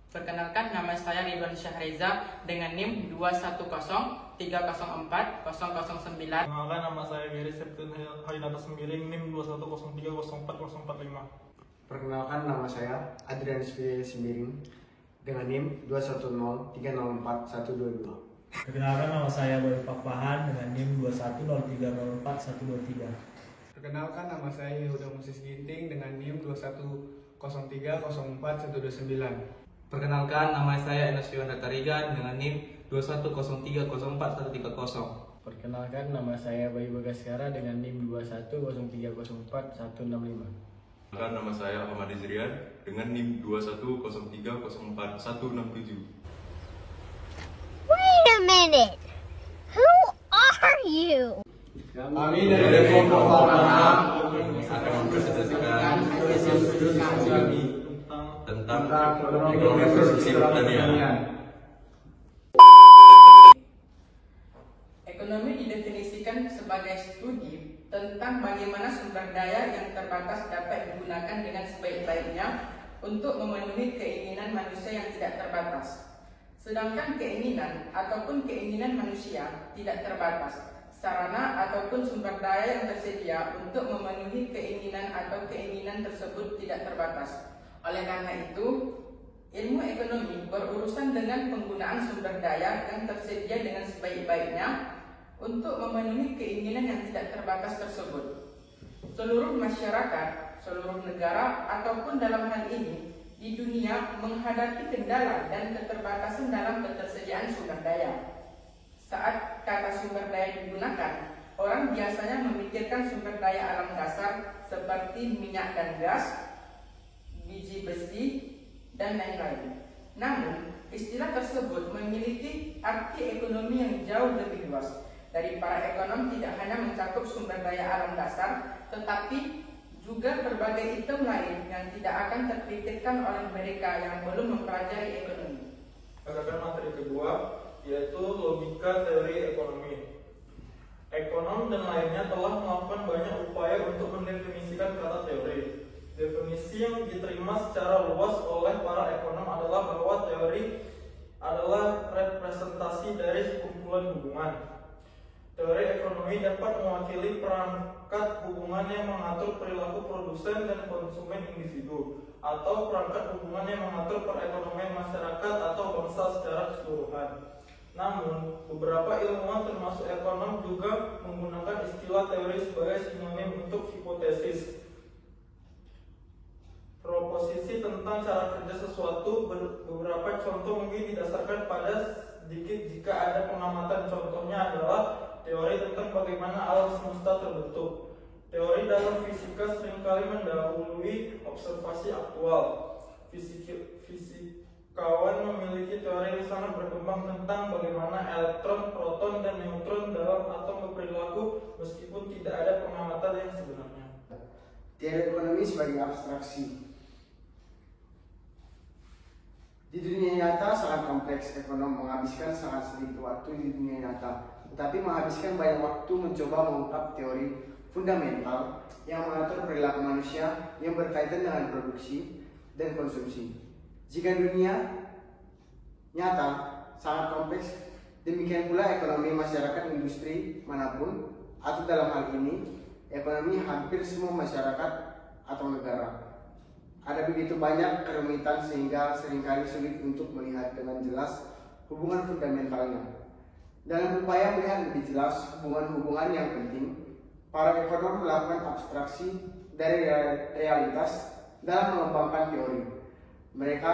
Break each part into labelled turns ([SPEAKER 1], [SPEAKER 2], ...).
[SPEAKER 1] Perkenalkan, nama saya Ridwan Syahriza dengan NIM 21030404009.
[SPEAKER 2] Perkenalkan, nama saya Gary Septian Hainata Sembiring, NIM 210304045.
[SPEAKER 3] Perkenalkan, nama saya Adrian Sembiring dengan NIM 210304122.
[SPEAKER 4] Perkenalkan, nama saya Boy Pakpahan dengan NIM 210304123.
[SPEAKER 5] Perkenalkan, nama saya Yehuda Moses Ginting dengan NIM 210304129.
[SPEAKER 6] Perkenalkan, nama saya Enos Yonda Tarigan dengan NIM 210304130.
[SPEAKER 7] Perkenalkan, nama saya Bayu Bagaskara dengan NIM 210304165.
[SPEAKER 8] Perkenalkan, nama saya Ahmad Izrian dengan NIM 210304167.
[SPEAKER 9] Wait a minute. Who are you?
[SPEAKER 5] Kami dari kelompok Warna
[SPEAKER 8] akan mempresentasikan studi tentang ekonomi produksi pertanian.
[SPEAKER 1] Ekonomi didefinisikan sebagai studi tentang bagaimana sumber daya yang terbatas dapat digunakan dengan sebaik-baiknya untuk memenuhi keinginan manusia yang tidak terbatas. Sedangkan keinginan ataupun keinginan manusia tidak terbatas. Sarana ataupun sumber daya yang tersedia untuk memenuhi keinginan atau keinginan tersebut tidak terbatas. Oleh karena itu, ilmu ekonomi berurusan dengan penggunaan sumber daya yang tersedia dengan sebaik-baiknya untuk memenuhi keinginan yang tidak terbatas tersebut. Seluruh masyarakat, seluruh negara, ataupun dalam hal ini di dunia menghadapi kendala dan keterbatasan dalam ketersediaan sumber daya. Saat kata sumber daya digunakan, orang biasanya memikirkan sumber daya alam dasar seperti minyak dan gas, biji besi, dan lain-lain. Namun, istilah tersebut memiliki arti ekonomi yang jauh lebih luas. Dari para ekonom tidak hanya mencakup sumber daya alam dasar, tetapi juga berbagai item lain yang tidak akan terpikirkan oleh mereka yang belum mempelajari ekonomi.
[SPEAKER 2] Pada materi kedua, yaitu logika teori ekonomi. Ekonom dan lainnya telah melakukan banyak upaya untuk mendefinisikan kata teori. Definisi yang diterima secara luas oleh para ekonom adalah bahwa teori adalah representasi dari kumpulan hubungan. Teori ekonomi dapat mewakili perangkat hubungan yang mengatur perilaku produsen dan konsumen individu, atau perangkat hubungan yang mengatur perekonomian masyarakat atau bangsa secara keseluruhan. Namun, beberapa ilmuwan termasuk ekonom juga menggunakan istilah teori sebagai sinonim untuk hipotesis. Proposisi tentang cara kerja sesuatu, beberapa contoh mungkin didasarkan pada sedikit jika ada pengamatan. Contohnya adalah teori tentang bagaimana alam semesta terbentuk. Teori dalam fisika seringkali mendahului observasi aktual. Fisikawan memiliki teori yang sangat berkembang tentang bagaimana elektron, proton, dan neutron dalam atom berperilaku meskipun tidak ada pengamatan yang sebenarnya.
[SPEAKER 3] Teori ekonomi sebagai abstraksi. Di dunia nyata sangat kompleks. Ekonom menghabiskan sangat sedikit waktu di dunia nyata, tetapi menghabiskan banyak waktu mencoba mengungkap teori fundamental yang mengatur perilaku manusia yang berkaitan dengan produksi dan konsumsi. Jika dunia nyata sangat kompleks, demikian pula ekonomi masyarakat industri manapun, atau dalam hal ini, ekonomi hampir semua masyarakat atau negara. Ada begitu banyak kerumitan sehingga seringkali sulit untuk melihat dengan jelas hubungan fundamentalnya. Dalam upaya melihat lebih jelas hubungan-hubungan yang penting, para ekonom melakukan abstraksi dari realitas dalam mengembangkan teori. Mereka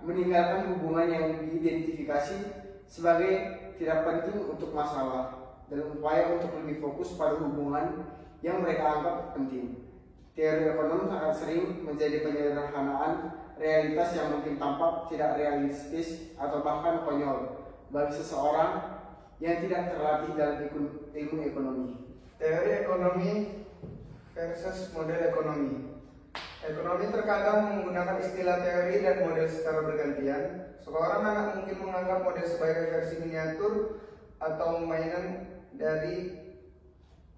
[SPEAKER 3] meninggalkan hubungan yang diidentifikasi sebagai tidak penting untuk masalah dan upaya untuk lebih fokus pada hubungan yang mereka anggap penting. Teori ekonom sangat sering menjadi penyederhanaan realitas yang mungkin tampak tidak realistis atau bahkan konyol bagi seseorang yang tidak terlatih dalam ilmu ekonomi.
[SPEAKER 5] Teori ekonomi versus model ekonomi. Ekonomi terkadang menggunakan istilah teori dan model secara bergantian. Seorang anak mungkin menganggap model sebagai versi miniatur atau mainan dari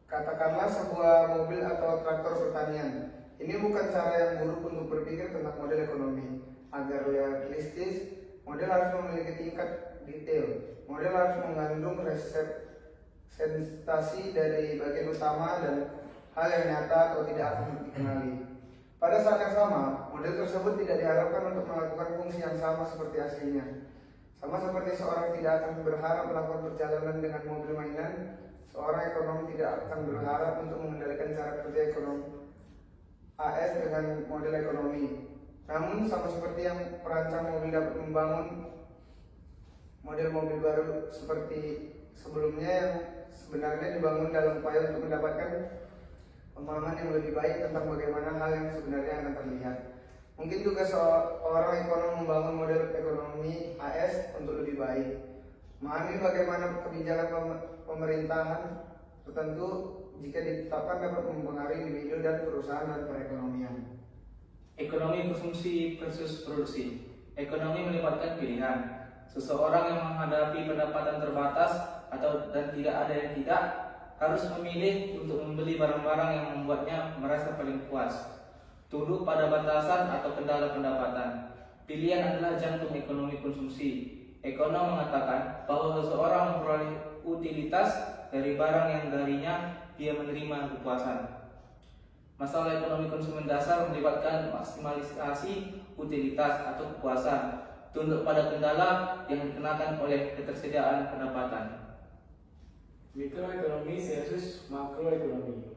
[SPEAKER 5] katakanlah sebuah mobil atau traktor pertanian. Ini bukan cara yang buruk untuk berpikir tentang model ekonomi. Agar realistis, Model harus memiliki tingkat detail. Model harus mengandung representasi dari bagian utama dan hal yang nyata atau tidak akan dikenali. Pada saat yang sama, model tersebut tidak diharapkan untuk melakukan fungsi yang sama seperti aslinya. Sama seperti seorang tidak akan berharap melakukan perjalanan dengan mobil mainan, seorang ekonom tidak akan berharap untuk mengendalikan cara kerja ekonomi AS dengan model ekonomi. Namun sama seperti yang perancang mobil dapat membangun model mobil baru seperti sebelumnya yang sebenarnya dibangun dalam upaya untuk mendapatkan pemahaman yang lebih baik tentang bagaimana hal yang sebenarnya akan terlihat. Mungkin juga seorang ekonom membangun model ekonomi AS untuk lebih baik, memahami bagaimana kebijakan pemerintahan tertentu jika ditetapkan dapat mempengaruhi individu dan perusahaan dan perekonomian.
[SPEAKER 6] Ekonomi konsumsi versus produksi. Ekonomi melibatkan pilihan. Seseorang yang menghadapi pendapatan terbatas dan tidak ada yang tidak harus memilih untuk membeli barang-barang yang membuatnya merasa paling puas. Tunduk pada batasan atau kendala pendapatan. Pilihan adalah jantung ekonomi konsumsi. Ekonom mengatakan bahwa seseorang memperoleh utilitas dari barang yang darinya dia menerima kepuasan. Masalah ekonomi konsumen dasar melibatkan maksimalisasi utilitas atau kepuasan, tunduk pada kendala yang dikenakan oleh ketersediaan pendapatan.
[SPEAKER 7] Mikroekonomi versus makroekonomi.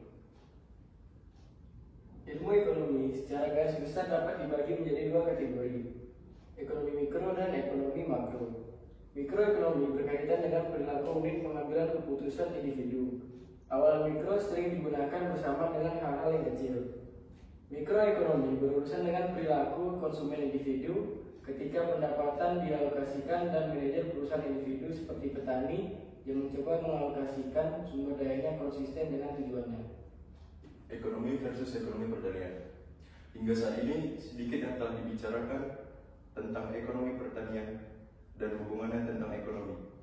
[SPEAKER 7] Ilmu ekonomi secara garis besar dapat dibagi menjadi dua kategori, ekonomi mikro dan ekonomi makro. Mikroekonomi berkaitan dengan perilaku unit pengambilan keputusan individu. Awal mikro sering digunakan bersama dengan hal-hal yang kecil. Mikroekonomi berurusan dengan perilaku konsumen individu ketika pendapatan dialokasikan dan manajer perusahaan individu seperti petani yang mencoba mengalokasikan sumber dayanya konsisten dengan tujuannya.
[SPEAKER 8] Ekonomi versus ekonomi pertanian. Hingga saat ini sedikit yang telah dibicarakan tentang ekonomi pertanian dan hubungannya tentang ekonomi.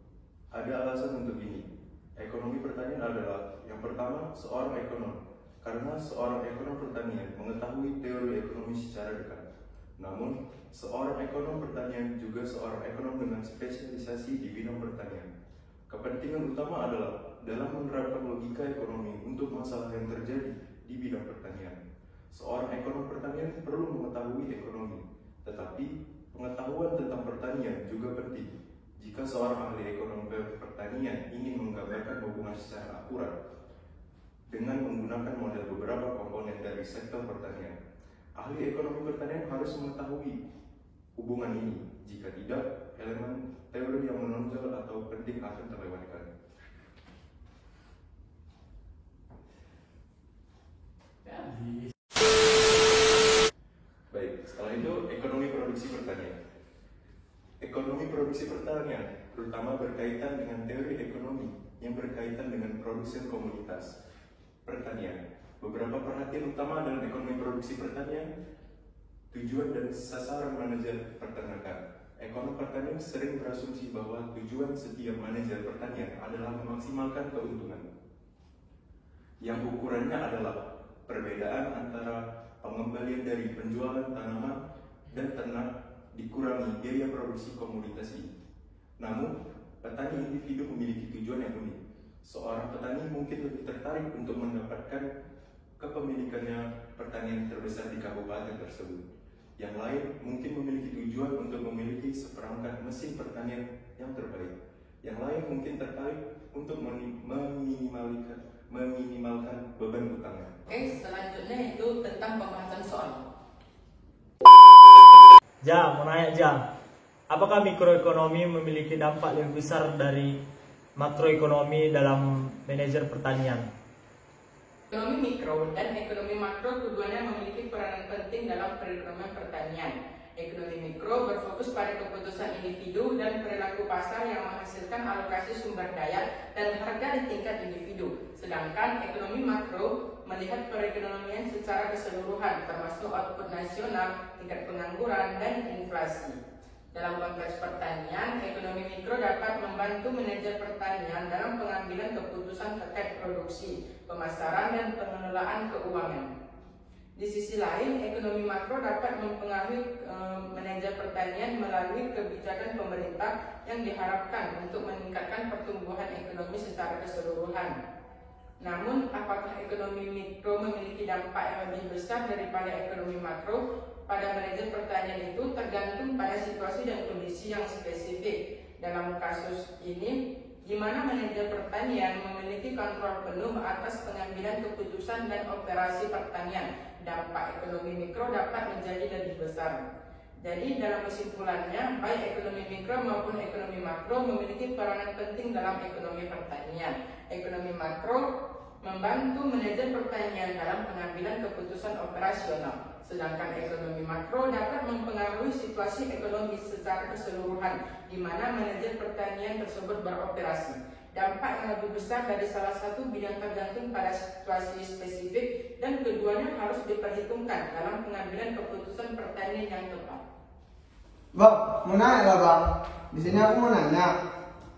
[SPEAKER 8] Ada alasan untuk ini. Ekonomi pertanian adalah yang pertama seorang ekonom, karena seorang ekonom pertanian mengetahui teori ekonomi secara dekat. Namun, seorang ekonom pertanian juga seorang ekonom dengan spesialisasi di bidang pertanian. Kepentingan utama adalah dalam menerapkan logika ekonomi untuk masalah yang terjadi di bidang pertanian. Seorang ekonom pertanian perlu mengetahui ekonomi, tetapi pengetahuan tentang pertanian juga penting. Jika seorang ahli ekonomi pertanian ingin menggambarkan hubungan secara akurat dengan menggunakan model beberapa komponen dari sektor pertanian, ahli ekonomi pertanian harus mengetahui hubungan ini. Jika tidak, elemen teori yang menonjol atau penting akan terlewatkan. Baik, setelah itu ekonomi produksi pertanian. Ekonomi produksi pertanian terutama berkaitan dengan teori ekonomi yang berkaitan dengan produsen komoditas pertanian. Beberapa perhatian utama dalam ekonomi produksi pertanian: tujuan dan sasaran manajer peternakan. Ekonom pertanian sering berasumsi bahwa tujuan setiap manajer pertanian adalah memaksimalkan keuntungan, yang ukurannya adalah perbedaan antara pengembalian dari penjualan tanaman dan ternak dikurangi biaya produksi komoditas ini. Namun, petani individu memiliki tujuan yang unik. Seorang petani mungkin lebih tertarik untuk mendapatkan kepemilikannya pertanian terbesar di kabupaten tersebut. Yang lain mungkin memiliki tujuan untuk memiliki seperangkat mesin pertanian yang terbaik. Yang lain mungkin tertarik untuk meminimalkan beban utangnya.
[SPEAKER 1] Oke, selanjutnya itu tentang pembahasan soal.
[SPEAKER 4] Jam, mau nanya Jam, apakah mikroekonomi memiliki dampak lebih besar dari makroekonomi dalam manajer pertanian?
[SPEAKER 1] Ekonomi mikro dan ekonomi makro keduanya memiliki peranan penting dalam perekonomian pertanian. Ekonomi mikro berfokus pada keputusan individu dan perilaku pasar yang menghasilkan alokasi sumber daya dan harga di tingkat individu. Sedangkan ekonomi makro melihat perekonomian secara keseluruhan, termasuk output nasional, tingkat pengangguran, dan inflasi. Dalam konteks pertanian, ekonomi mikro dapat membantu manajer pertanian dalam pengambilan keputusan terkait produksi, pemasaran, dan pengelolaan keuangan. Di sisi lain, ekonomi makro dapat mempengaruhi manajer pertanian melalui kebijakan pemerintah yang diharapkan untuk meningkatkan pertumbuhan ekonomi secara keseluruhan. Namun, apakah ekonomi mikro memiliki dampak yang lebih besar daripada ekonomi makro pada manajer pertanian itu tergantung pada situasi dan kondisi yang spesifik. Dalam kasus ini, di mana manajer pertanian memiliki kontrol penuh atas pengambilan keputusan dan operasi pertanian, dampak ekonomi mikro dapat menjadi lebih besar. Jadi dalam kesimpulannya, baik ekonomi mikro maupun ekonomi makro memiliki peranan penting dalam ekonomi pertanian. Ekonomi makro membantu manajer pertanian dalam pengambilan keputusan operasional, sedangkan ekonomi makro dapat mempengaruhi situasi ekonomi secara keseluruhan di mana manajer pertanian tersebut beroperasi. Dampak yang lebih besar dari salah satu bidang tergantung pada situasi spesifik dan keduanya harus diperhitungkan dalam pengambilan keputusan pertanian yang tepat.
[SPEAKER 5] Bang, mau nanya lah bang. Di sini aku mau nanya,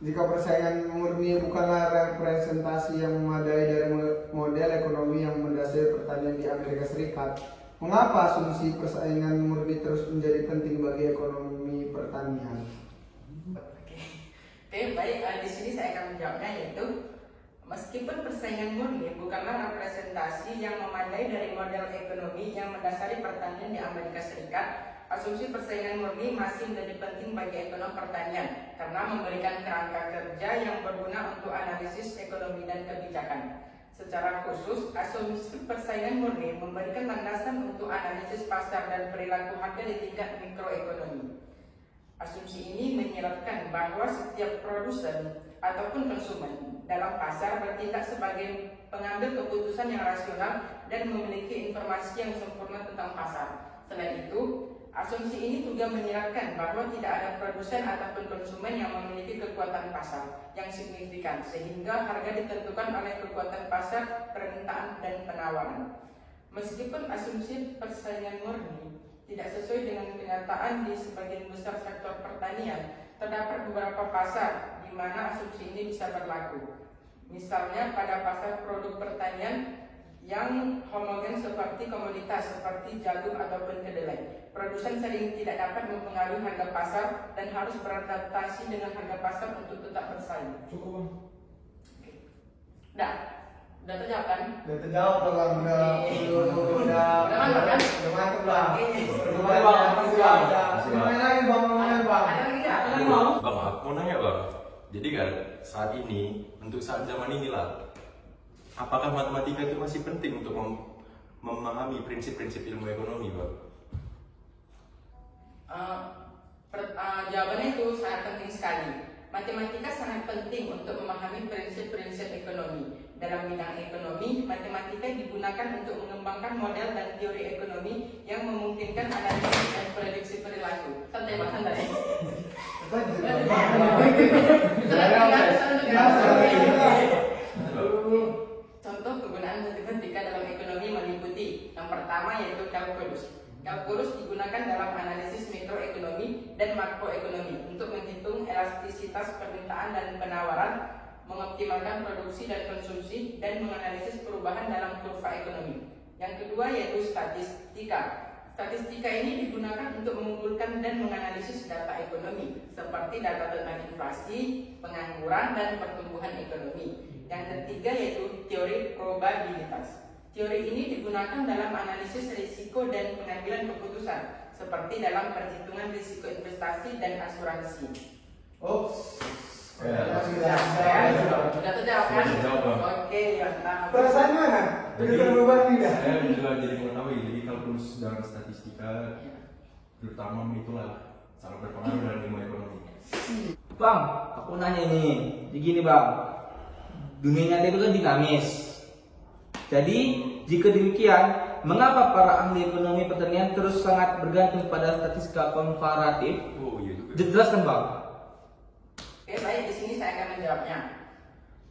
[SPEAKER 5] jika persaingan murni bukanlah representasi yang memadai dari model ekonomi yang mendasari pertanian di Amerika Serikat, mengapa asumsi persaingan murni terus menjadi penting bagi ekonomi pertanian?
[SPEAKER 1] Oke, baik. Di sini saya akan menjawabnya, yaitu meskipun persaingan murni bukanlah representasi yang memadai dari model ekonomi yang mendasari pertanian di Amerika Serikat, asumsi persaingan murni masih menjadi penting bagi ekonom pertanian karena memberikan kerangka kerja yang berguna untuk analisis ekonomi dan kebijakan. Secara khusus, asumsi persaingan murni memberikan landasan untuk analisis pasar dan perilaku harga di tingkat mikroekonomi. Asumsi ini menyiratkan bahwa setiap produsen ataupun konsumen dalam pasar bertindak sebagai pengambil keputusan yang rasional dan memiliki informasi yang sempurna tentang pasar. Selain itu, asumsi ini juga menyiratkan bahwa tidak ada produsen ataupun konsumen yang memiliki kekuatan pasar yang signifikan sehingga harga ditentukan oleh kekuatan pasar, permintaan, dan penawaran. Meskipun asumsi persaingan murni tidak sesuai dengan kenyataan di sebagian besar sektor pertanian, terdapat beberapa pasar di mana asumsi ini bisa berlaku. Misalnya pada pasar produk pertanian yang homogen seperti komoditas seperti jagung ataupun kedelai. Produsen sering tidak dapat mempengaruhi harga pasar dan harus beradaptasi dengan harga pasar untuk tetap bersaing.
[SPEAKER 2] Cukup bang.
[SPEAKER 1] Udah terjawab kan?
[SPEAKER 5] Udah terjawab bang, udah
[SPEAKER 1] mantap kan?
[SPEAKER 5] Udah mantap bang.
[SPEAKER 2] Main lagi bang, main bang.
[SPEAKER 1] Ada lagi nggak?
[SPEAKER 8] Bang, aku mau nanya bang. Jadi kan saat ini, untuk saat zaman inilah, apakah matematika itu masih penting untuk memahami prinsip-prinsip ilmu ekonomi, bang?
[SPEAKER 1] Jawabannya itu sangat penting sekali. Matematika sangat penting untuk memahami prinsip-prinsip ekonomi. Dalam bidang ekonomi, matematika digunakan untuk mengembangkan model dan teori ekonomi yang memungkinkan analisis dan prediksi perilaku. Santai bang, santai. Contoh kegunaan matematika dalam ekonomi meliputi yang pertama yaitu kalkulus. Kalkulus digunakan dalam analisis mikroekonomi dan makroekonomi untuk menghitung elastisitas permintaan dan penawaran, mengoptimalkan produksi dan konsumsi, dan menganalisis perubahan dalam kurva ekonomi. Yang kedua yaitu statistika. Statistika ini digunakan untuk mengumpulkan dan menganalisis data ekonomi, seperti data tentang inflasi, pengangguran, dan pertumbuhan ekonomi. Yang ketiga yaitu teori probabilitas. Teori ini digunakan dalam analisis risiko dan pengambilan keputusan, seperti dalam perhitungan risiko investasi dan asuransi. Sudah terjawab kan? Oke, mantap.
[SPEAKER 5] Perasaan mana? Udah berubah tidak?
[SPEAKER 8] Saya juga jadi mengetahui, jadi kalkulus dan statistika terutama itulah sangat berpengaruh dalam ilmu ekonomi.
[SPEAKER 6] Bang, aku nanya ini, begini bang, dunia nyata itu kan dinamis. Jadi, jika demikian, mengapa para ahli ekonomi pertanian terus sangat bergantung pada statistika komparatif?
[SPEAKER 8] Oh iya juga.
[SPEAKER 6] Jelaskan bang.
[SPEAKER 1] Oke, baik, di sini saya akan menjawabnya.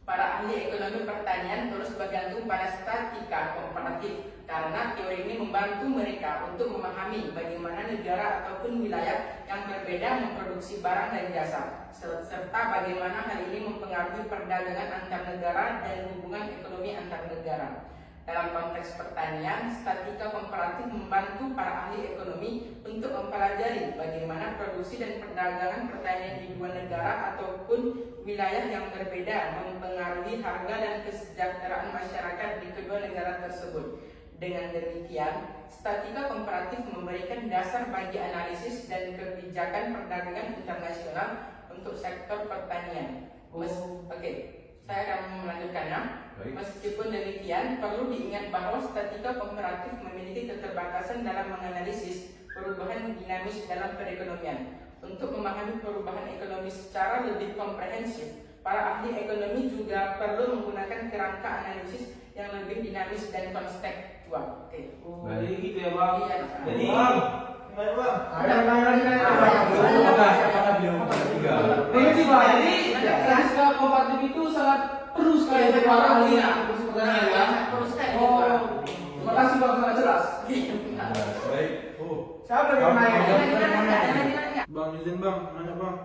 [SPEAKER 1] Para ahli ekonomi pertanian terus bergantung pada statistika komparatif karena teori ini membantu mereka untuk memahami bagaimana negara ataupun wilayah yang berbeda memproduksi barang dan jasa, serta bagaimana hal ini mempengaruhi perdagangan antar negara dan hubungan ekonomi antar negara. Dalam konteks pertanian, statika komparatif membantu para ahli ekonomi untuk mempelajari bagaimana produksi dan perdagangan pertanian di dua negara ataupun wilayah yang berbeda mempengaruhi harga dan kesejahteraan masyarakat di kedua negara tersebut. Dengan demikian, statika komparatif memberikan dasar bagi analisis dan kebijakan perdagangan internasional untuk sektor pertanian. Saya akan melanjutkannya. Meskipun demikian, perlu diingat bahwa statika komparatif memiliki keterbatasan dalam menganalisis perubahan dinamis dalam perekonomian. Untuk memahami perubahan ekonomi secara lebih komprehensif, para ahli ekonomi juga perlu menggunakan kerangka analisis yang lebih dinamis dan kontekstual.
[SPEAKER 6] Jadi gitu ya Bang.
[SPEAKER 1] Iya.
[SPEAKER 6] Jadi statistika komparatif itu sangat perlu sekali untuk para ahli pertanian ya. Terima kasih Bang, sangat jelas.
[SPEAKER 8] Baik.
[SPEAKER 5] Siapa yang naik?
[SPEAKER 2] Bang, izin Bang, nanya Bang.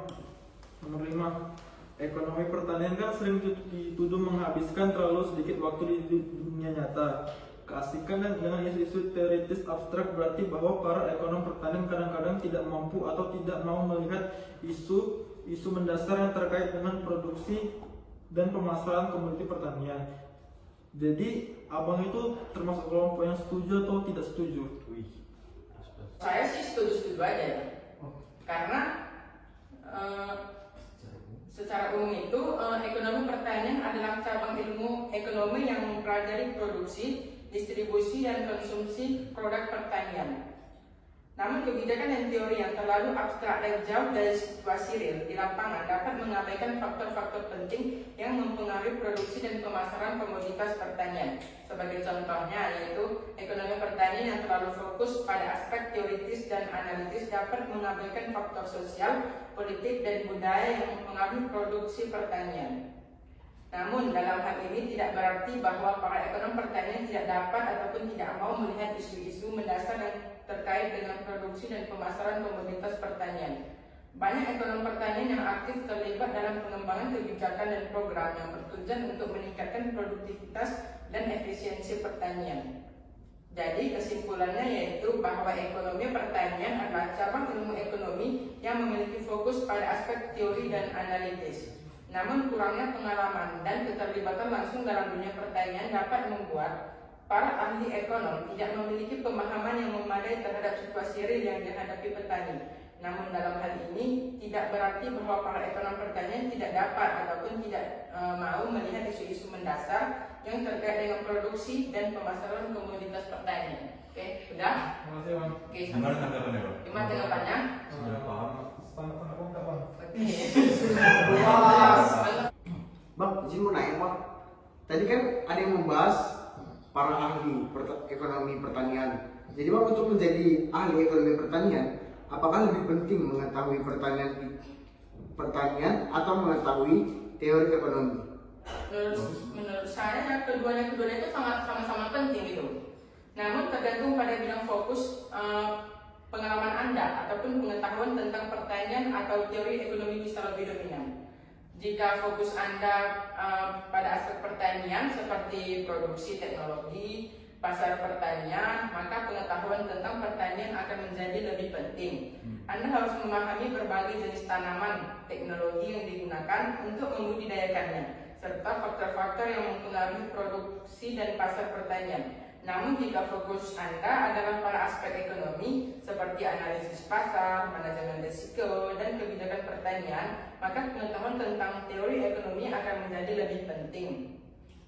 [SPEAKER 2] Nomor 5. Ekonomi pertanian kan sering dituduh menghabiskan terlalu sedikit waktu di dunia nyata. Keasikan dengan isu-isu teoritis abstrak berarti bahwa para ekonom pertanian kadang-kadang tidak mampu atau tidak mau melihat isu mendasar yang terkait dengan produksi dan pemasaran komoditi pertanian. Jadi, abang itu termasuk kelompok yang setuju atau tidak setuju?
[SPEAKER 1] Saya sih setuju-setuju aja ya. Karena secara umum itu ekonomi pertanian adalah cabang ilmu ekonomi yang mempelajari produksi, distribusi, dan konsumsi produk pertanian. Namun kebijakan dan teori yang terlalu abstrak dan jauh dari situasi real di lapangan dapat mengabaikan faktor-faktor penting yang mempengaruhi produksi dan pemasaran komoditas pertanian. Sebagai contohnya yaitu ekonomi pertanian yang terlalu fokus pada aspek teoritis dan analitis dapat mengabaikan faktor sosial, politik, dan budaya yang mempengaruhi produksi pertanian. Namun dalam hal ini tidak berarti bahwa para ekonom pertanian tidak dapat ataupun tidak mau melihat isu-isu mendasar yang terkait dengan produksi dan pemasaran komoditas pertanian. Banyak ekonom pertanian yang aktif terlibat dalam pengembangan kebijakan dan program yang bertujuan untuk meningkatkan produktivitas dan efisiensi pertanian. Jadi kesimpulannya yaitu bahwa ekonomi pertanian adalah cabang ilmu ekonomi yang memiliki fokus pada aspek teori dan analitis. Namun kurangnya pengalaman dan keterlibatan langsung dalam dunia pertanian dapat membuat para ahli ekonom tidak memiliki pemahaman yang memadai terhadap situasi real yang dihadapi petani. Namun dalam hal ini tidak berarti bahwa para ekonom pertanian tidak dapat ataupun tidak mau melihat isu-isu mendasar yang terkait dengan produksi dan pemasaran komoditas pertanian. Oke, sudah?
[SPEAKER 2] Terima kasih Bang.
[SPEAKER 1] Oke,
[SPEAKER 8] Gimana tanggapannya Bang?
[SPEAKER 1] gimana tanggapannya?
[SPEAKER 8] Sudah paham?
[SPEAKER 3] Bang, izin mau nanya Bang. Tadi kan ada yang membahas para ahli ekonomi pertanian. Jadi Bang, untuk menjadi ahli ekonomi pertanian, apakah lebih penting mengetahui pertanian atau mengetahui teori ekonomi?
[SPEAKER 1] Menurut saya keduanya itu sama-sama penting gitu. Namun tergantung pada bidang fokus pengalaman Anda ataupun pengetahuan tentang pertanian atau teori ekonomi bisa lebih dominan. Jika fokus Anda pada aspek pertanian seperti produksi, teknologi, pasar pertanian, maka pengetahuan tentang pertanian akan menjadi lebih penting. Anda harus memahami berbagai jenis tanaman, teknologi yang digunakan untuk membudidayakannya, serta faktor-faktor yang mempengaruhi produksi dan pasar pertanian. Namun jika fokus Anda adalah pada aspek ekonomi seperti analisis pasar, manajemen risiko, dan kebijakan pertanian, maka pengetahuan tentang teori ekonomi akan menjadi lebih penting.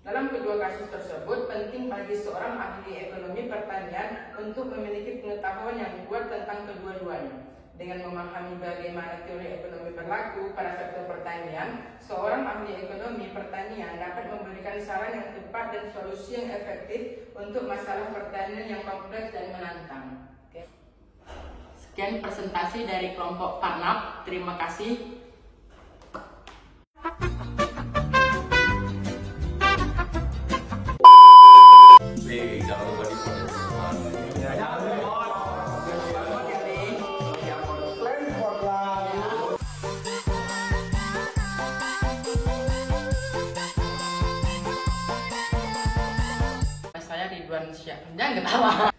[SPEAKER 1] Dalam kedua kasus tersebut, penting bagi seorang ahli ekonomi pertanian untuk memiliki pengetahuan yang kuat tentang kedua-duanya. Dengan memahami bagaimana teori ekonomi berlaku pada sektor pertanian, seorang ahli ekonomi pertanian dapat memberikan saran yang tepat dan solusi yang efektif untuk masalah pertanian yang kompleks dan menantang. Oke. Sekian presentasi dari kelompok Parnap. Terima kasih.
[SPEAKER 8] Jangan lupa di
[SPEAKER 1] ketawa.